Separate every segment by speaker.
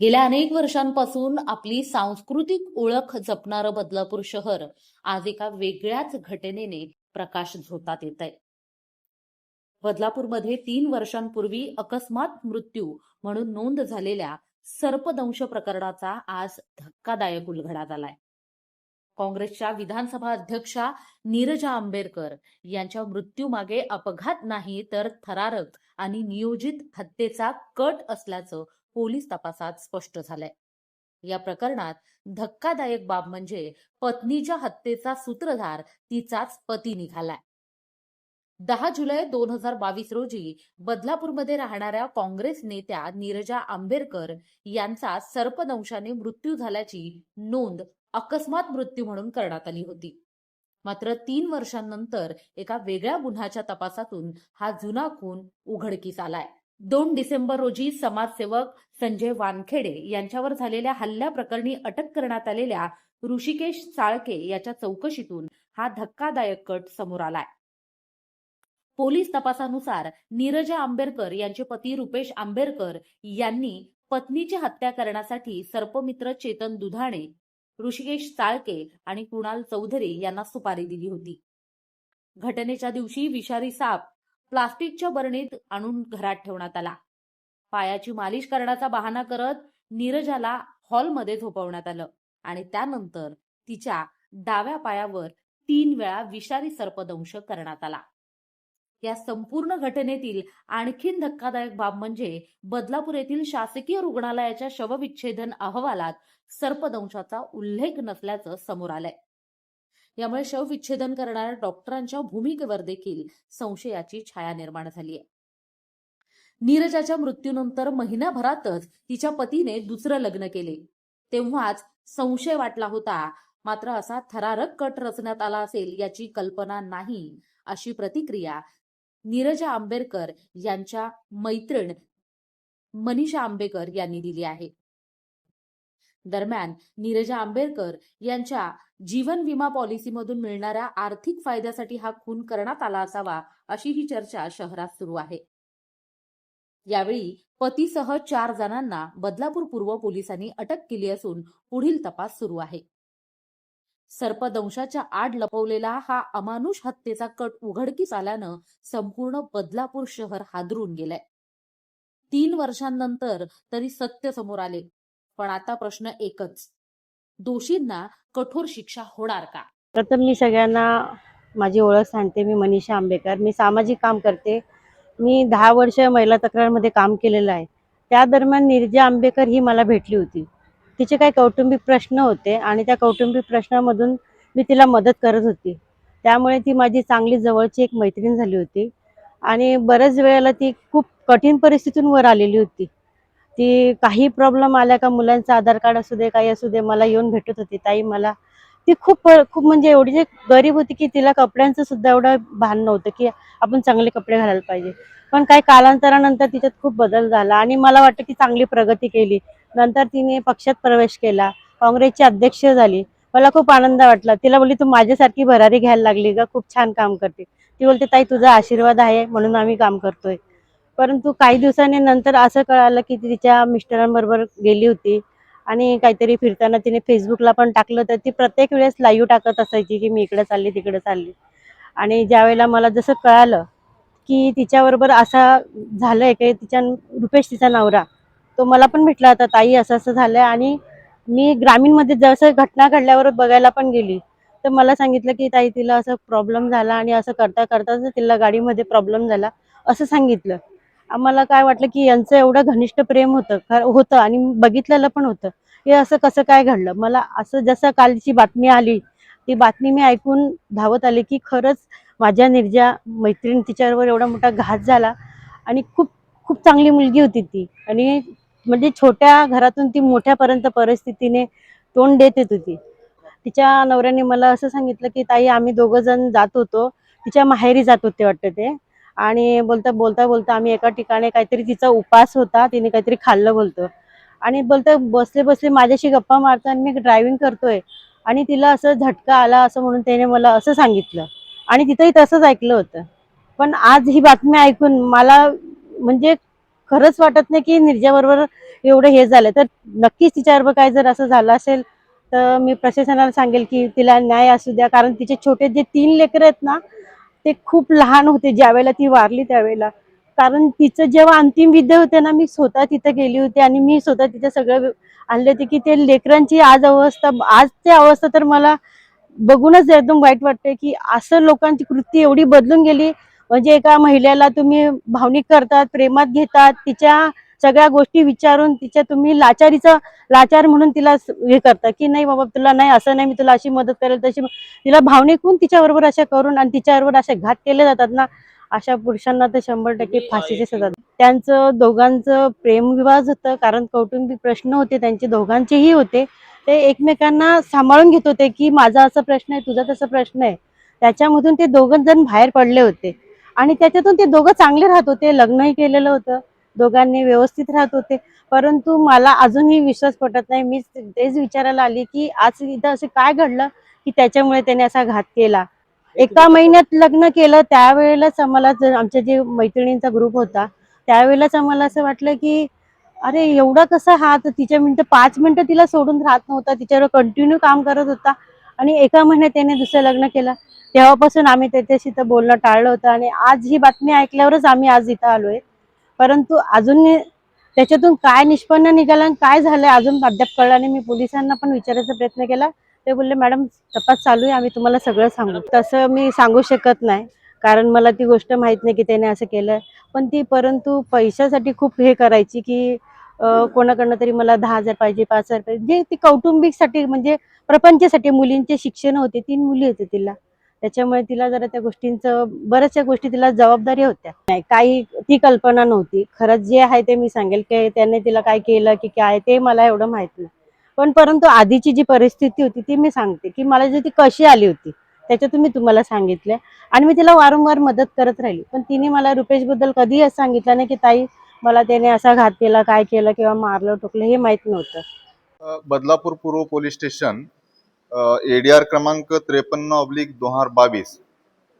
Speaker 1: गेल्या अनेक वर्षांपासून आपली सांस्कृतिक ओळख जपणारं बदलापूर शहर आज एका वेगळ्याच घटनेने प्रकाश झोतात येत आहे. बदलापूरमध्ये 3 वर्षांपूर्वी अकस्मात मृत्यू म्हणून नोंद झालेल्या सर्पदंश प्रकरणाचा आज धक्कादायक उलगडा झालाय. काँग्रेसच्या विधानसभा अध्यक्षा नीरजा आंबेडकर यांच्या मृत्यूमागे अपघात नाही तर थरारक आणि नियोजित हत्येचा कट असल्याचं पोलीस तपासात स्पष्ट झालंय. या प्रकरणात धक्कादायक बाब म्हणजे पत्नीच्या हत्येचा सूत्रधार तिचाच पती निघालाय. 10 जुलै 2022 रोजी बदलापूरमध्ये राहणाऱ्या काँग्रेस नेत्या नीरजा आंबेडकर यांचा सर्पदंशाने मृत्यू झाल्याची नोंद अकस्मात मृत्यू म्हणून करण्यात आली होती. मात्र 3 वर्षांनंतर एका वेगळ्या गुन्ह्याच्या तपासातून हा जुना खून उघडकीस आलाय. 2 डिसेंबर रोजी समाजसेवक संजय वानखेडे यांच्यावर झालेल्या हल्ल्याप्रकरणी अटक करण्यात आलेल्या ऋषिकेश चाळके याच्या चौकशीतून हा धक्कादायक कट समोर आलाय. पोलीस तपासानुसार नीरजा आंबेडकर यांचे पती रुपेश आंबेडकर यांनी पत्नीची हत्या करण्यासाठी सर्पमित्र चेतन दुधाणे, ऋषिकेश चाळके आणि कुणाल चौधरी यांना सुपारी दिली होती. घटनेच्या दिवशी विषारी साप प्लास्टिकच्या बरणीत आणून घरात ठेवण्यात आला. पायाची मालिश करण्याचा बहाणा करत नीरजाला हॉलमध्ये झोपवण्यात आलं आणि त्यानंतर तिच्या डाव्या पायावर 3 वेळा विषारी सर्पदंश करण्यात आला. या संपूर्ण घटनेतील आणखीन धक्कादायक बाब म्हणजे बदलापूर येथील शासकीय रुग्णालयाच्या शवविच्छेदन अहवालात सर्पदंशाचा उल्लेख नसल्याचं समोर आलंय. यामुळे शवविच्छेदन करणाऱ्या डॉक्टरांच्या भूमिकेवर देखील संशयाची छाया निर्माण झाली आहे. नीरजाच्या मृत्यूनंतर महिन्याभरातच तिच्या पतीने दुसरं लग्न केले. तेव्हाच संशय वाटला होता. मात्र असा थरारक कट रचण्यात आला असेल याची कल्पना नाही, अशी प्रतिक्रिया नीरजा आंबेडकर यांच्या मैत्रीण मनीषा आंबेडकर यांनी दिली आहे. दरम्यान नीरजा आंबेडकर यांच्या जीवन विमा पॉलिसीमधून मिळणाऱ्या आर्थिक फायद्यासाठी हा खून करण्यात आला असावा, अशी ही चर्चा शहरात सुरू आहे. यावेळी पतीसह 4 जणांना बदलापूर पूर्व पोलिसांनी अटक केली असून पुढील तपास सुरू आहे. सर्पदंशाच्या आड लपवलेला हा अमानुष हत्येचा कट उघडकीस आल्यानं संपूर्ण बदलापूर शहर हादरून गेलंय. 3 वर्षांनंतर तरी सत्य समोर आले, पण आता प्रश्न एकच, दोषींना कठोर शिक्षा होणार का?
Speaker 2: प्रथम मी सगळ्यांना माझी ओळख सांगते. मी मनीषा आंबेडकर. मी सामाजिक काम करते. मी 10 वर्ष महिला तक्रारमध्ये काम केलेलं आहे. त्या दरम्यान नीरजा आंबेडकर ही मला भेटली होती. तिचे काही कौटुंबिक प्रश्न होते आणि त्या कौटुंबिक प्रश्नामधून मी तिला मदत करत होती. त्यामुळे ती माझी चांगली जवळची एक मैत्रीण झाली होती आणि बऱ्याच वेळेला ती खूप कठीण परिस्थितीतून वर आलेली होती. ती काही प्रॉब्लेम आल्या का, मुलांचं आधार कार्ड असू दे, काही असू दे, मला येऊन भेटत होती. ताई मला ती खूप खूप म्हणजे एवढी जे गरीब होती की तिला कपड्यांचं सुद्धा एवढं भान नव्हतं की आपण चांगले कपडे घालायला पाहिजे. पण काही कालांतरानंतर तिच्यात खूप बदल झाला आणि मला वाटतं की चांगली प्रगती केली. नंतर तिने पक्षात प्रवेश केला, काँग्रेसची अध्यक्ष झाली. मला खूप आनंद वाटला. तिला बोलली, तू माझ्यासारखी भरारी घ्यायला लागली ग, खूप छान काम करते. ती बोलते, ताई तुझा आशीर्वाद आहे म्हणून आम्ही काम करतोय. परंतु काही दिवसांनी नंतर असं कळालं की ती तिच्या मिस्टरांबरोबर गेली होती आणि काहीतरी फिरताना तिने फेसबुकला पण टाकलं. तर ती प्रत्येक वेळेस लाईव्ह टाकत असायची की मी इकडे चालली, तिकडे चालली. आणि ज्यावेळेला मला जसं कळालं की तिच्याबरोबर असा झालंय की रुपेश तिचा नवरा, तो मला पण भेटला होता, ताई असं असं झालंय. आणि मी ग्रामीणमध्ये जसं घटना घडल्यावर बघायला पण गेली तर मला सांगितलं की ताई तिला असं प्रॉब्लेम झाला आणि असं करता करता तिला गाडीमध्ये प्रॉब्लेम झाला असं सांगितलं. आम्हाला काय वाटलं की यांचं एवढं घनिष्ठ प्रेम होतं आणि बघितलेलं पण होतं. हे असं कसं काय घडलं. मला असं जसं कालची बातमी आली ती बातमी मी ऐकून धावत आले की खरंच माझ्या नीरजा मैत्रीण, तिच्यावर एवढा मोठा घात झाला. आणि खूप खूप चांगली मुलगी होती ती आणि म्हणजे छोट्या घरातून ती मोठ्यापर्यंत परिस्थितीने तोंड देत येत होती. तिच्या नवऱ्याने मला असं सांगितलं की ताई आम्ही 2 जण जात होतो, तिच्या माहेरी जात होते वाटतं ते. आणि बोलता आम्ही एका ठिकाणी काहीतरी तिचा उपास होता, तिने काहीतरी खाल्लं बोलतो. आणि बसले बसले माझ्याशी गप्पा मारताना मी ड्रायव्हिंग करतोय आणि तिला असं झटका आला असं म्हणून त्याने मला असं सांगितलं आणि तिथंही तसंच ऐकलं होतं. पण आज ही बातमी ऐकून मला म्हणजे खरंच वाटत नाही की निर्जाबरोबर एवढं हे झालं. तर नक्कीच तिच्याबरोबर काय जर असं झालं असेल तर मी प्रशासनाला सांगेल की तिला न्याय असू द्या. कारण तिचे छोटे जे 3 लेकरं आहेत ना, ते खूप लहान होते ज्यावेळेला ती वारली त्यावेळेला. कारण तिचं जेव्हा अंतिम विधी होते ना, मी स्वतः तिथे गेली होती आणि मी स्वतः तिथे सगळं आणले होते की ते लेकरांची आजची अवस्था तर मला बघूनच एकदम वाईट वाटतंय की असं लोकांची कृती एवढी बदलून गेली. म्हणजे एका महिलेला तुम्ही भावनिक करतात, प्रेमात घेतात, तिच्या सगळ्या गोष्टी विचारून तिच्या तुम्ही लाचार म्हणून तिला हे करता की नाही बाबा तुला नाही असं नाही, मी तुला अशी मदत करेल तशी तिला भावनिक होऊन तिच्याबरोबर अशा करून आणि तिच्याबरोबर असे घात केले जातात ना, अशा पुरुषांना तर 100% फाशीची सजा. त्यांचं दोघांचं प्रेमविवाह होतं, कारण कौटुंबिक प्रश्न होते त्यांचे दोघांचेही होते. ते एकमेकांना सांभाळून घेत होते की माझा असा प्रश्न आहे, तुझा तसा प्रश्न आहे. त्याच्यामधून ते दोघं जण बाहेर पडले होते आणि त्याच्यातून ते दोघं चांगले राहत होते. लग्नही केलेलं होतं, दोघांनी व्यवस्थित राहत होते. परंतु मला अजूनही विश्वास पटत नाही. मी तेच विचारायला आली की आज इथं असं काय घडलं की त्याच्यामुळे त्याने असा घात केला. एका महिन्यात लग्न केलं त्यावेळेलाच आम्हाला आमच्या जे मैत्रिणींचा ग्रुप होता त्यावेळेलाच आम्हाला असं वाटलं की अरे एवढा कसा हा, तर तिच्या मिनिटं 5 मिनिटं तिला सोडून राहत नव्हता, तिच्यावर कंटिन्यू काम करत होता आणि एका महिन्यात त्याने दुसरं लग्न केलं. तेव्हापासून आम्ही त्याच्याशी तर बोलणं टाळलं होतं आणि आज ही बातमी ऐकल्यावरच आम्ही आज इथं आलोय. परंतु अजून त्याच्यातून काय निष्पन्न निघालं आणि काय झालं अजून अद्याप कळलं नाही. मी पोलिसांना पण विचारायचा प्रयत्न केला. ते बोलले मॅडम तपास चालू आहे, आम्ही तुम्हाला सगळं सांगू. तसं मी सांगू शकत नाही कारण मला ती गोष्ट माहित नाही की त्याने असं केलं. पण ती परंतु पैशासाठी खूप हे करायची की कोणाकडनं तरी मला 10,000 पाहिजे, 5,000 पाहिजे, जे ती कौटुंबिकसाठी म्हणजे प्रपंचासाठी. मुलींचे शिक्षण होते, 3 मुली होते तिला. त्याच्यामुळे तिला जरा त्या गोष्टींचं बऱ्याचशा गोष्टी तिला जबाबदारी होत्या. नाही काही ती कल्पना नव्हती. खरंच जे आहे ते मी सांगेल की त्याने तिला काय केलं की काय ते मला एवढं माहित नाही. पण परंतु आधीची जी परिस्थिती होती ती मी सांगते की मला जी ती कशी आली होती त्याच्यातून मी तुम्हाला सांगितलं आणि मी तिला वारंवार मदत करत राहिली. पण तिने मला रुपेशबद्दल कधीही असं सांगितलं नाही की ताई मला त्याने असा घात केला, काय केलं किंवा मारलं टोकलं हे माहित नव्हतं.
Speaker 3: बदलापूर पूर्व पोलीस स्टेशन एडीआर क्रमांक 53/2022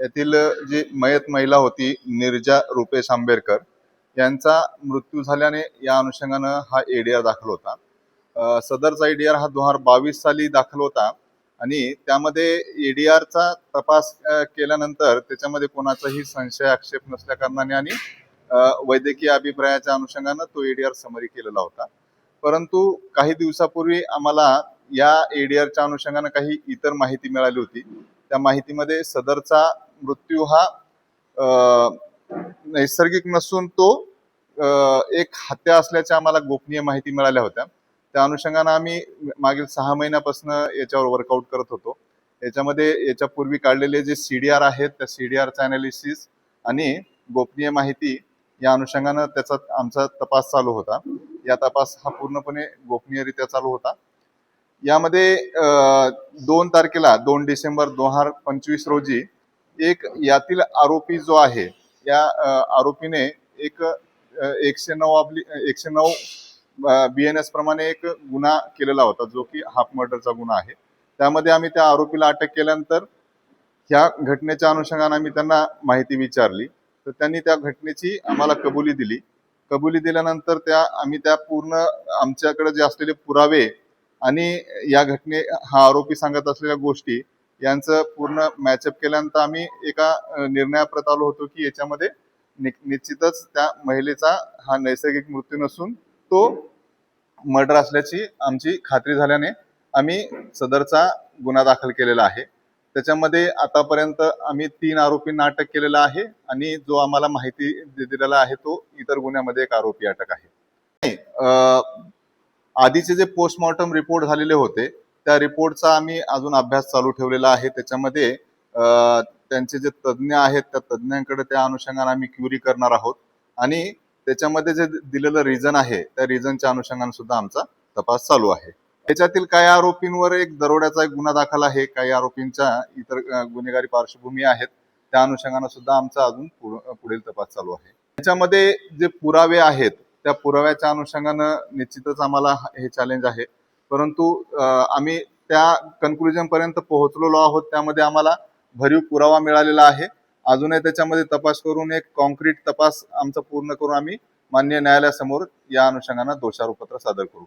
Speaker 3: येथील जी मयत महिला होती निर्जा रुपेश आंबेडकर यांचा मृत्यू झाल्याने या अनुषंगानं हा एडीआर दाखल होता. सदरचा एडीआर हा 2022 साली दाखल होता आणि त्यामध्ये एडीआरचा तपास केल्यानंतर त्याच्यामध्ये कोणाचाही संशय आक्षेप नसल्या कारणाने आणि वैद्यकीय अभिप्रायाच्या अनुषंगानं तो एडीआर समरी केलेला होता. परंतु काही दिवसापूर्वी आम्हाला या एडीआरच्या अनुषंगानं काही इतर माहिती मिळाली होती. त्या माहितीमध्ये सदरचा मृत्यू हा नैसर्गिक नसून तो एक हत्या असल्याच्या आम्हाला गोपनीय माहिती मिळाल्या होत्या. त्या अनुषंगानं आम्ही मागील 6 महिन्यापासून याच्यावर वर्कआउट करत होतो. याच्यामध्ये याच्यापूर्वी काढलेले जे सीडीआर आहेत त्या सीडीआरचा अनालिसिस आणि गोपनीय माहिती या अनुषंगानं त्याचा आमचा तपास चालू होता. या तपास हा पूर्णपणे गोपनीयरित्या चालू होता. यामध्ये 2 डिसेंबर 2025 रोजी एक यातील आरोपी जो आहे या आरोपीने एक 109 BNS प्रमाणे एक गुन्हा केलेला होता जो की हाफ मर्डरचा गुन्हा आहे. त्यामध्ये आम्ही त्या आरोपीला अटक केल्यानंतर ह्या घटनेच्या अनुषंगाने आम्ही त्यांना माहिती विचारली तर त्यांनी त्या घटनेची आम्हाला कबुली दिली. कबुली दिल्यानंतर आम्ही त्या पूर्ण आमच्याकडे जे असलेले पुरावे आणि या हा आरोपी सांगत असलेल्या गोष्टी यांचं पूर्ण मॅचअप केल्यानंतर आम्ही एका निर्णयाप्रत आलो होतो की याच्यामध्ये निश्चितच त्या महिलेचा हा नैसर्गिक मृत्यू नसून तो मर्डर असल्याची आमची खात्री झाल्याने आम्ही सदरचा गुन्हा दाखल केलेला आहे. त्याच्यामध्ये आतापर्यंत आम्ही 3 आरोपींना अटक केलेला आहे आणि जो आम्हाला माहिती दिलेला आहे तो इतर गुन्ह्यामध्ये एक आरोपी अटक आहे. आधीचे जे पोस्टमॉर्टम रिपोर्ट झालेले होते त्या रिपोर्टचा आम्ही अजून अभ्यास चालू ठेवलेला आहे. त्याच्यामध्ये त्यांचे जे तज्ज्ञ आहेत त्या तज्ज्ञांकडे त्या अनुषंगाने आम्ही क्युरी करणार आहोत आणि त्याच्यामध्ये जे दिलेलं रिझन आहे त्या रिझनच्या अनुषंगाने सुद्धा आमचा तपास चालू आहे. त्याच्यातील काही आरोपींवर एक दरोड्याचा एक गुन्हा दाखल आहे. काही आरोपींच्या इतर गुन्हेगारी पार्श्वभूमी आहेत त्या अनुषंगाने सुद्धा आमचा अजून पुढील तपास चालू आहे. त्याच्यामध्ये जे पुरावे आहेत त्या पुराव्याच्या अनुषंगानं निश्चितच आम्हाला हे चॅलेंज आहे. परंतु आम्ही त्या कन्क्लुजन पर्यंत पोहोचलेलो आहोत. त्यामध्ये आम्हाला भरीव पुरावा मिळालेला आहे. अजूनही त्याच्यामध्ये तपास करून एक कॉन्क्रीट तपास आमचा पूर्ण करून आम्ही मान्य न्यायालयासमोर या अनुषंगानं दोषारोपपत्र सादर करू.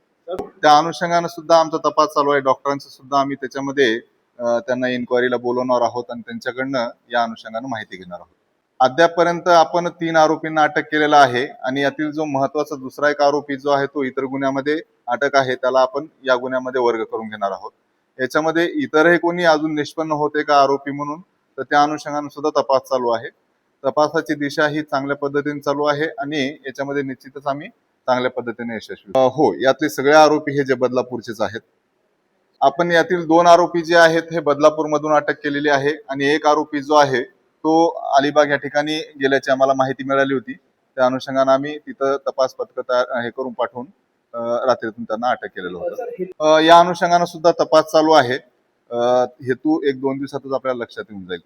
Speaker 3: त्या अनुषंगानं सुद्धा आमचा तपास चालू आहे. डॉक्टरांचं सुद्धा आम्ही त्याच्यामध्ये त्यांना इन्क्वायरीला बोलवणार आहोत आणि त्यांच्याकडनं या अनुषंगानं माहिती घेणार आहोत. अद्यापपर्यंत आपण 3 आरोपींना अटक केलेला आहे आणि यातील जो महत्वाचा दुसरा एक आरोपी जो आहे तो इतर गुन्ह्यामध्ये अटक आहे, त्याला आपण या गुन्ह्यामध्ये वर्ग करून घेणार आहोत. याच्यामध्ये इतरही कोणी अजून निष्पन्न होते का आरोपी म्हणून, तर त्या अनुषंगाने सुद्धा तपास चालू आहे. तपासाची दिशा ही चांगल्या पद्धतीने चालू आहे आणि याच्यामध्ये निश्चितच आम्ही चांगल्या पद्धतीने यशस्वी हो. यातले सगळे आरोपी हे जे बदलापूरचेच आहेत. आपण यातील 2 आरोपी जे आहेत हे बदलापूर मधून अटक केलेली आहे आणि एक आरोपी जो आहे तो अलिबाग या ठिकाणी गेल्याची आम्हाला माहिती मिळाली होती. त्या अनुषंगाने आम्ही तिथं तपास पथक तयार करून पाठवून रात्रीतून त्यांना अटक केलेलं होतं. या अनुषंगाने सुद्धा तपास चालू आहे. हेतू 1-2 दिवसातच आपल्याला लक्षात येऊन जाईल.